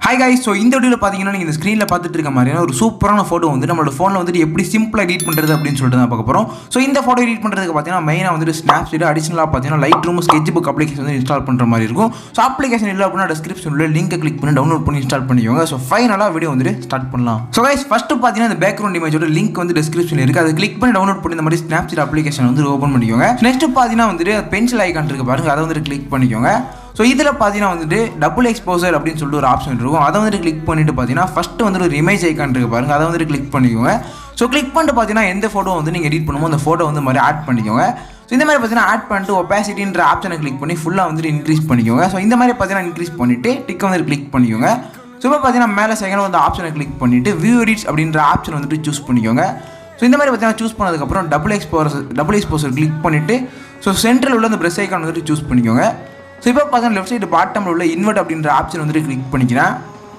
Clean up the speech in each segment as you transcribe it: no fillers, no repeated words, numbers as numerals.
Hi guys, so இந்த வீடியோல பாத்தீங்கன்னா நீங்க இந்த ஸ்கிரீன்ல பார்த்துட்டு இருக்க மாதிரியான ஒரு சூப்பரான போட்டோ வந்து நம்மளோட ஃபோன்ல வந்து எப்படி சிம்பிளா எடிட் பண்றது அப்படினு சொல்லிட்டு தான் பார்க்க போறோம். சோ இந்த போட்டோ எடிட் பண்றதுக்கு பாத்தீங்கன்னா மெயினா வந்து Snapseed அடிஷனலா பாத்தீங்கன்னா Lightroom sketchbook அப்ளிகேஷன் வந்து இன்ஸ்டால் பண்ற மாதிரி இருக்கும். சோ அப்ளிகேஷன் இல்ல அப்படினா டிஸ்கிரிப்ஷன்ல லிங்கை கிளிக் பண்ணி டவுன்லோட் பண்ணி இன்ஸ்டால் பண்ணிக்கோங்க. சோ ஃபைனலா வீடியோ வந்து ஸ்டார்ட் பண்ணலாம். சோ गाइस ஃபர்ஸ்ட் பாத்தீங்கன்னா இந்த பேக்ரவுண்ட் இமேஜோட லிங்க் வந்து டிஸ்கிரிப்ஷன்ல இருக்கு. அதை கிளிக் பண்ணி டவுன்லோட் பண்ணி இந்த மாதிரி Snapseed அப்ளிகேஷன் வந்து ஓபன் பண்ணிக்கோங்க. நெக்ஸ்ட் பாத்தீங்கன்னா வந்து பென்சில் ஐகான் இருக்கு பாருங்க, அதை வந்து கிளிக் பண்ணிக்கோங்க. ஸோ இதில் பார்த்தீங்கன்னா வந்துட்டு டபுள் எக்ஸ்போசர் அப்படின்னு சொல்லிட்டு ஒரு ஆப்ஷன் இருக்கும். அதை வந்துட்டு கிளிக் பண்ணிட்டு பார்த்தீங்கன்னா ஃபஸ்ட்டு வந்து ஒரு இமேஜ் ஐக்கான் இருக்குது பாருங்கள், அதை வந்துட்டு கிளிக் பண்ணிக்கோங்க. ஸோ கிளிக் பண்ணிட்டு பார்த்தீங்கன்னா எந்த ஃபோட்டோ வந்து நீங்கள் எடிட் பண்ணுமோ அந்த ஃபோட்டோ வந்து மாதிரி ஆட் பண்ணிக்கோங்க. ஸோ இந்த மாதிரி பார்த்தீங்கன்னா ஆட் பண்ணிட்டு ஒபாசிட்டின்ற ஆப்ஷனை கிளிக் பண்ணி ஃபுல்லாக வந்துட்டு இன்க்ரீஸ் பண்ணிக்கோங்க. ஸோ இந்த மாதிரி பார்த்தீங்கன்னா இன்க்ரீஸ் பண்ணிவிட்டு டிக்கை வந்து கிளிக் பண்ணிக்கோங்க. ஸோ இப்போ பார்த்தீங்கன்னா மேலே செகண்ட் வந்து ஆப்ஷனை கிளிக் பண்ணிவிட்டு வியூ எடிட்ஸ் அப்படின்ற ஆப்ஷன் வந்துட்டு சூஸ் பண்ணிக்கோங்க. ஸோ இந்த மாதிரி பார்த்தீங்கன்னா சூஸ் பண்ணதுக்கப்புறம் டபுள் எக்ஸ்போசர் கிளிக் பண்ணிவிட்டு ஸோ சென்ட்ரல் உள்ள அந்த ப்ரெஸ் ஐக்கான் வந்துட்டு சூஸ் பண்ணிக்கோங்க. ஸோ இப்போ பார்த்தீங்கன்னா லெஃப்ட் சைடு பாட்டமில் உள்ள இன்வெர்ட் அப்படின்ற ஆப்ஷன் வந்துட்டு கிளிக் பண்ணிக்கிறேன்.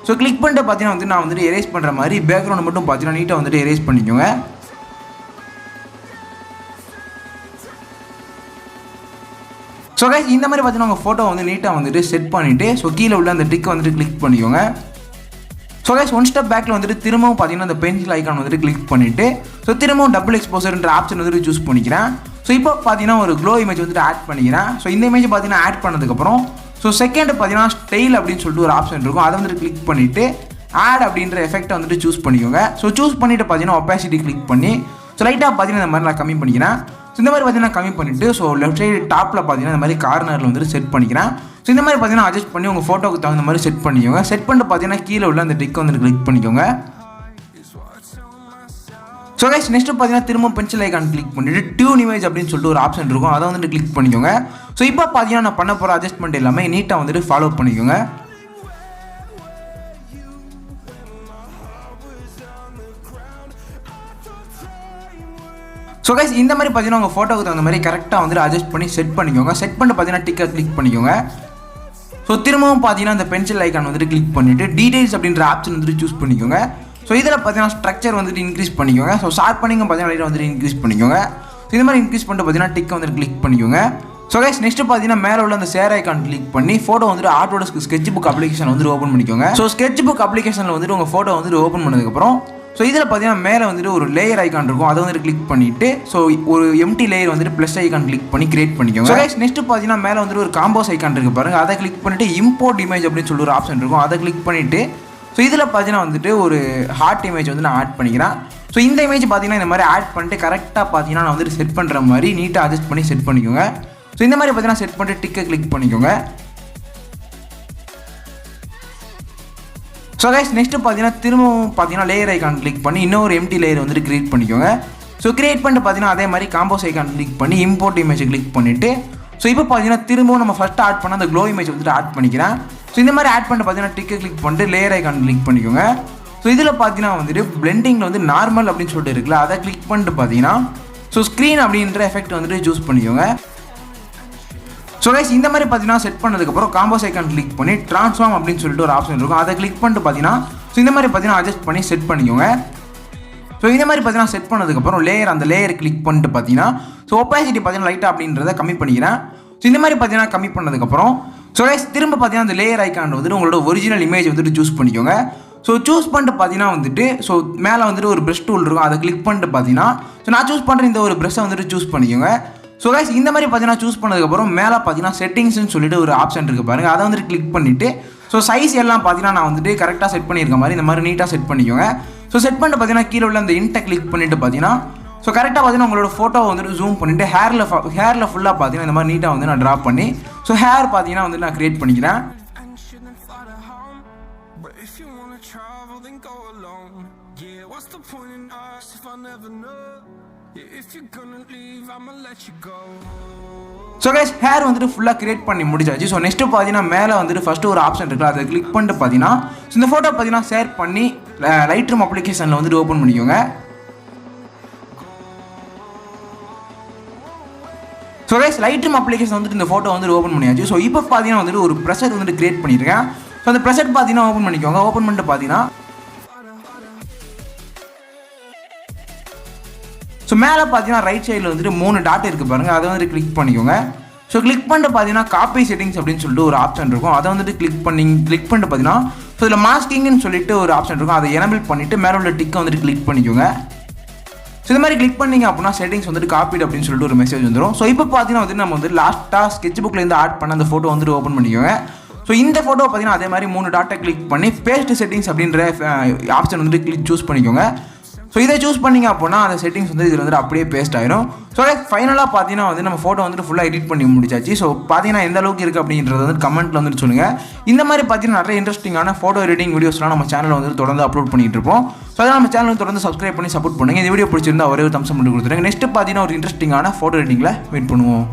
ஸோ கிளிக் பண்ணிட்டு பார்த்தீங்கன்னா வந்து நான் வந்துட்டு எரேஸ் பண்ணுற மாதிரி பேக்ரவுண்ட் மட்டும் பார்த்தீங்கன்னா நீட்டாக வந்துட்டு எரேஸ் பண்ணிக்கோங்க. ஸோ கைஸ் இந்த மாதிரி பார்த்தீங்கன்னா உங்கள் ஃபோட்டோ வந்து நீட்டாக வந்துட்டு செட் பண்ணிவிட்டு ஸோ கீழே உள்ள அந்த டிக்கை வந்துட்டு கிளிக் பண்ணிக்கோங்க. ஸோ கைஸ் ஒன் ஸ்டெப் பேக்கில் வந்துட்டு திரும்பவும் பார்த்தீங்கன்னா அந்த பென்சில் ஐக்கான் வந்துட்டு கிளிக் பண்ணிவிட்டு ஸோ திரும்பவும் டபுள் எக்ஸ்போசர்ன்ற ஆப்ஷன் வந்துட்டு சூஸ் பண்ணிக்கிறேன். ஸோ இப்போ பார்த்தீங்கன்னா ஒரு க்ளோ இமேஜ் வந்துட்டு ஆட் பண்ணிக்கிறேன். ஸோ இந்த இமேஜ் பார்த்தீங்கன்னா ஆட் பண்ணதுக்கப்புறம் ஸோ செகண்ட் பார்த்தீங்கன்னா ஸ்டைல் அப்படின்னு சொல்லிட்டு ஒரு ஆப்ஷன் இருக்கும், அதை வந்துட்டு கிளிக் பண்ணிவிட்டு ஆட் அப்படின்ற எஃபெக்ட்டை வந்துட்டு சூஸ் பண்ணிக்கோங்க. ஸோ சூஸ் பண்ணிவிட்டு பார்த்தீங்கன்னா ஒபாசிட்டி கிளிக் பண்ணி ஸோ லைட்டாக பார்த்தீங்கன்னா இந்த மாதிரி நான் கம்மி பண்ணிக்கிறேன். ஸோ இந்த மாதிரி பார்த்தீங்கன்னா கம்மி பண்ணிவிட்டு ஸோ லெஃப்ட் சைடு டாப்பில் பார்த்தீங்கன்னா இந்த மாதிரி கார்னரில் வந்துட்டு செட் பண்ணிக்கிறேன். ஸோ இந்த மாதிரி பார்த்தீங்கன்னா அட்ஜஸ்ட் பண்ணி உங்கள் ஃபோட்டோக்கு தகுந்த மாதிரி செட் பண்ணிக்கோங்க. செட் பண்ணிட்டு பார்த்தீங்கன்னா கீழே உள்ள அந்த டிக்கை வந்துட்டு கிளிக் பண்ணிக்கோங்க. ஸோ கைஸ் நெக்ஸ்ட் பார்த்தீங்கன்னா திரும்ப பென்சில் ஐக்கான் கிளிக் பண்ணிவிட்டு டியூன் இமேஜ் அப்படின்னு சொல்லிட்டு ஒரு ஆப்ஷன் இருக்கும், அதை வந்துட்டு கிளிக் பண்ணிக்கோங்க. ஸோ இப்போ பார்த்தீங்கன்னா நான் பண்ண போகிற அட்ஜஸ்ட்மெண்ட் எல்லாமே நீட்டாக வந்துட்டு ஃபாலோ பண்ணிக்கோங்க. ஸோ கைஸ் இந்த மாதிரி பார்த்தீங்கன்னா உங்கள் ஃபோட்டோக்கு தகுந்த மாதிரி கரெக்டாக வந்துட்டு அட்ஜஸ்ட் பண்ணி செட் பண்ணிக்கோங்க. செட் பண்ணிட்டு பார்த்தீங்கன்னா டிக்கை கிளிக் பண்ணிக்கோங்க. ஸோ திரும்பவும் பார்த்தீங்கன்னா அந்த பென்சில் ஐக்கான் வந்துட்டு கிளிக் பண்ணிவிட்டு டீடைல்ஸ் அப்படின்ற ஆப்ஷன் வந்துட்டு சூஸ் பண்ணிக்கோங்க. ஸோ இதில் பார்த்தீங்கன்னா ஸ்ட்ரக்சர் வந்துட்டு இன்க்ரீஸ் பண்ணிக்கோங்க. ஸோ ஷார்ப்பனிங் பார்த்தீங்கன்னா லைட்டாக வந்துட்டு இன்க்ரீஸ் பண்ணிக்கோங்க. ஸோ இந்த மாதிரி இன்க்ரீஸ் பண்ணிட்டு பார்த்தீங்கன்னா டிக்கை வந்துட்டு கிளிக் பண்ணிக்கோங்க. ஸோ கைஸ் நெக்ஸ்ட் பார்த்தீங்கன்னா மேலே உள்ள அந்த ஷேர் ஐக்கான் கிளிக் பண்ணி ஃபோட்டோ வந்துட்டு Autodesk sketchbook அப்ளிகேஷன் வந்துட்டு ஓப்பன் பண்ணிக்கோங்க. ஸோ sketchbook அப்ளிகேஷனில் வந்துட்டு உங்கள் ஃபோட்டோ வந்துட்டு ஓப்பன் பண்ணதுக்கப்புறம் ஸோ இதில் பார்த்தீங்கன்னா மேலே வந்துட்டு ஒரு லேயர் ஐக்கான் இருக்கும், அதை வந்துட்டு கிளிக் பண்ணிவிட்டு ஸோ ஒரு எம்டி லேயர் வந்துட்டு ப்ளஸ் ஐக்கான் கிளிக் பண்ணி கிரியேட் பண்ணிக்கோங்க. ஸோ கைஸ் நெக்ஸ்ட் பார்த்தீங்கன்னா மேலே வந்துட்டு ஒரு காம்போஸ் ஐக்கான் இருக்குது பாருங்கள், அதை கிளிக் பண்ணிவிட்டு இம்போர்ட் இமேஜ் அப்படின்னு சொல்லி ஒரு ஆப்ஷன் இருக்கும், அதை கிளிக் பண்ணிவிட்டு ஸோ இதில் பார்த்தீங்கன்னா வந்துட்டு ஒரு ஹார்ட் இமேஜ் வந்து நான் ஆட் பண்ணிக்கிறேன். ஸோ இந்த இமேஜ் பார்த்தீங்கன்னா இந்த மாதிரி ஆட் பண்ணிட்டு கரெக்டாக பார்த்தீங்கன்னா நான் வந்துட்டு செட் பண்ணுற மாதிரி நீட்டாக அட்ஜஸ்ட் பண்ணி செட் பண்ணிக்கோங்க. ஸோ இந்த மாதிரி பார்த்தீங்கன்னா செட் பண்ணிட்டு டிக்கை கிளிக் பண்ணிக்கோங்க. ஸோ கைஸ் நெக்ஸ்ட் பார்த்தீங்கன்னா திரும்பவும் பார்த்தீங்கன்னா லேயர் ஐக்கான் கிளிக் பண்ணி இன்னொரு எம்டி லேயர் வந்துட்டு கிரியேட் பண்ணிக்கோங்க. ஸோ கிரியேட் பண்ணிட்டு பார்த்தீங்கன்னா அதே மாதிரி காம்போஸ் ஐக்கான் கிளிக் பண்ணி இம்போர்ட் இமேஜ் கிளிக் பண்ணிவிட்டு ஸோ இப்போ பார்த்தீங்கன்னா திரும்பவும் நம்ம ஃபஸ்ட்டு ஆட் பண்ண அந்த க்ளோ இமேஜ் வந்துட்டு ஆட் பண்ணிக்கிறேன். ஸோ இந்த மாதிரி ஆட் பண்ணிட்டு பார்த்தீங்கன்னா டிக்கை கிளிக் பண்ணிட்டு லேயர் ஐக்கான் கிளிக் பண்ணிக்கோங்க. ஸோ இதில் பார்த்தீங்கன்னா வந்துட்டு பிளெண்டிங்கில் வந்து நார்மல் அப்படின்னு சொல்லிட்டு இருக்குல்ல, அதை கிளிக் பண்ணிட்டு பார்த்தீங்கன்னா ஸோ ஸ்க்ரீன் அப்படின்ற எஃபெக்ட் வந்துட்டு சூஸ் பண்ணிக்கோங்க. ஸோ கைஸ் இந்த மாதிரி பார்த்தீங்கன்னா செட் பண்ணதுக்கப்புறம் காம்போஸ் ஐக்கான் கிளிக் பண்ணி ட்ரான்ஸ்ஃபார்ம் அப்படின்னு சொல்லிட்டு ஒரு ஆப்ஷன் இருக்கும், அதை கிளிக் பண்ணிட்டு பார்த்தீங்கன்னா ஸோ இந்த மாதிரி பார்த்தீங்கன்னா அட்ஜஸ்ட் பண்ணி செட் பண்ணிக்கோங்க. ஸோ இந்த மாதிரி பார்த்தீங்கன்னா செட் பண்ணதுக்கப்புறம் அந்த லேயர் கிளிக் பண்ணிட்டு பார்த்தீங்கன்னா ஸோ ஒபாசிட்டி பார்த்தீங்கன்னா லைட்டாக அப்படின்றத கம்மி பண்ணிக்கிறேன். ஸோ இந்த மாதிரி பார்த்தீங்கன்னா கம்மி பண்ணதுக்கப்புறம் ஸோ கைஸ் திரும்ப பார்த்தீங்கன்னா அந்த லேயர் ஐக்கான் வந்துட்டு உங்களோட ஒரிஜினல் இமேஜ் வந்துட்டு சூஸ் பண்ணிக்கோங்க. ஸோ சூஸ் பண்ணிட்டு பார்த்தீங்கன்னா வந்துட்டு ஸோ மேலே வந்துட்டு ஒரு ப்ரஷ் டூல் இருக்கும், அதை கிளிக் பண்ணிட்டு பார்த்தீங்கன்னா ஸோ நான் சூஸ் பண்ணுற இந்த ஒரு ப்ரஷ்ஷை வந்துட்டு சூஸ் பண்ணிக்கோங்க. ஸோ கைஸ் இந்த மாதிரி பார்த்தீங்கன்னா சூஸ் பண்ணதுக்கப்புறம் மேலே பார்த்தீங்கன்னா செட்டிங்ஸ்னு சொல்லிட்டு ஒரு ஆப்ஷன் இருக்குது பாருங்கள், அதை வந்துட்டு கிளிக் பண்ணிவிட்டு ஸோ சைஸ் எல்லாம் பார்த்தீங்கன்னா நான் வந்துட்டு கரெக்டாக செட் பண்ணியிருக்க மாதிரி இந்த மாதிரி நீட்டாக செட் பண்ணிக்கோங்க. ஸோ செட் பண்ணிட்டு பார்த்தீங்கன்னா கீழே உள்ள அந்த இன்ட்டை கிளிக் பண்ணிவிட்டு பார்த்தீங்கன்னா ஸோ கரெக்டாக பார்த்தீங்கன்னா உங்களோட ஃபோட்டோ வந்துட்டு ஜூம் பண்ணிவிட்டு ஹேரில் ஃபுல்லாக பார்த்தீங்கன்னா இந்த மாதிரி நீட்டாக வந்து நான் ட்ரா பண்ணி ஸோ ஹேர் பார்த்தீங்கன்னா வந்துட்டு நான் க்ரியேட் பண்ணிக்கிறேன். ஸோ கைஸ் ஹேர் வந்துட்டு ஃபுல்லாக கிரியேட் பண்ணி முடிச்சாச்சு. ஸோ நெக்ஸ்ட்டு பார்த்தீங்கன்னா மேலே வந்துட்டு ஃபஸ்ட்டு ஒரு ஆப்ஷன் இருக்குல்ல, அதை கிளிக் பண்ணிட்டு பார்த்தீங்கன்னா ஸோ இந்த ஃபோட்டோ பார்த்தீங்கன்னா ஷேர் பண்ணி Lightroom அப்ளிகேஷனில் வந்துட்டு ஓப்பன் பண்ணிக்கோங்க. ஸோ கைஸ் Lightroom அப்ளிகேஷன் வந்துட்டு இந்த ஃபோட்டோ வந்துட்டு ஓப்பன் பண்ணியாச்சு. ஸோ இப்போ பார்த்தீங்கன்னா வந்துட்டு ஒரு ப்ரெஷர் வந்துட்டு கிரியேட் பண்ணியிருக்கேன். ஸோ அந்த ப்ரெஷர் பார்த்தீங்கன்னா ஓப்பன் பண்ணிக்கோங்க. ஓப்பன் பண்ணிட்டு பார்த்தீங்கன்னா ஸோ மேலே பார்த்தீங்கன்னா ரைட் சைடில் வந்துட்டு 3 டாட் இருக்குது பாருங்கள், அதை வந்துட்டு கிளிக் பண்ணிக்கோங்க. ஸோ கிளிக் பண்ணிட்டு பார்த்தீங்கன்னா காப்பி செட்டிங்ஸ் அப்படின்னு சொல்லிட்டு ஒரு ஆப்ஷன் இருக்கும், அதை வந்துட்டு கிளிக் பண்ணிட்டு பார்த்தீங்கன்னா ஸோ இதில் மாஸ்கிங்னு சொல்லிட்டு ஒரு ஆப்ஷன் இருக்கும், அதை எனபிள் பண்ணிவிட்டு மேலே உள்ள டிக்கை வந்துட்டு கிளிக் பண்ணிக்கோங்க. ஸோ இந்த மாதிரி கிளிக் பண்ணிங்க அப்படின்னா செட்டிங்ஸ் வந்துட்டு காப்பீடு அப்படின்னு சொல்லிட்டு ஒரு மெசேஜ் வந்துடும். ஸோ இப்போ பார்த்தீங்கன்னா வந்து நம்ம வந்து லாஸ்ட்டாக ஸ்கெட்ச் புக்லேருந்து ஆட் பண்ண அந்த ஃபோட்டோ வந்துட்டு ஓப்பன் பண்ணிக்கோங்க. ஸோ இந்த ஃபோட்டோ பார்த்தீங்கன்னா அதே மாதிரி 3 டாட்டை கிளிக் பண்ணி பேஸ்ட் செட்டிங்ஸ் அப்படின்ற ஆப்ஷன் வந்துட்டு சூஸ் பண்ணிக்கோங்க. ஸோ இதை சூஸ் பண்ணிங்க அப்படின்னா அந்த செட்டிங்ஸ் வந்து இதில் வந்துட்டு அப்படியே பேஸ்ட் ஆயிரும். ஸோ ஃபைனலாக பார்த்தீங்கன்னா வந்து நம்ம ஃபோட்டோ வந்துட்டு ஃபுல்லாக எடிட் பண்ணி முடிச்சாச்சு. ஸோ பார்த்தீங்கன்னா எந்த அளவுக்கு இருக்குது அப்படின்றது வந்து கமெண்ட்டில் வந்துட்டு சொல்லுங்கள். இந்த மாதிரி பார்த்தீங்கன்னா நிறைய இன்ட்ரெஸ்டிங்கான ஃபோட்டோ எடிட்டிங் வீடியோஸ்லாம் நம்ம சேனலில் வந்துட்டு தொடர்ந்து அப்லோட் பண்ணிட்டு இருப்போம். ஸோ அதை நம்ம சேனலுக்கு தொடர்ந்து சப்ஸ்கிரைப் பண்ணி சப்போர்ட் பண்ணுங்கள். இந்த வீடியோ பிடிச்சிருந்தா ஒரே ஒரு தம்ஸ் பண்ணி கொடுத்துருங்க. நெக்ஸ்ட் பார்த்தீங்கன்னா ஒரு இன்ட்ரெஸ்டிங்கான ஃபோட்டோ எடிட்டிங்கில் வெயிட் பண்ணுவோம்.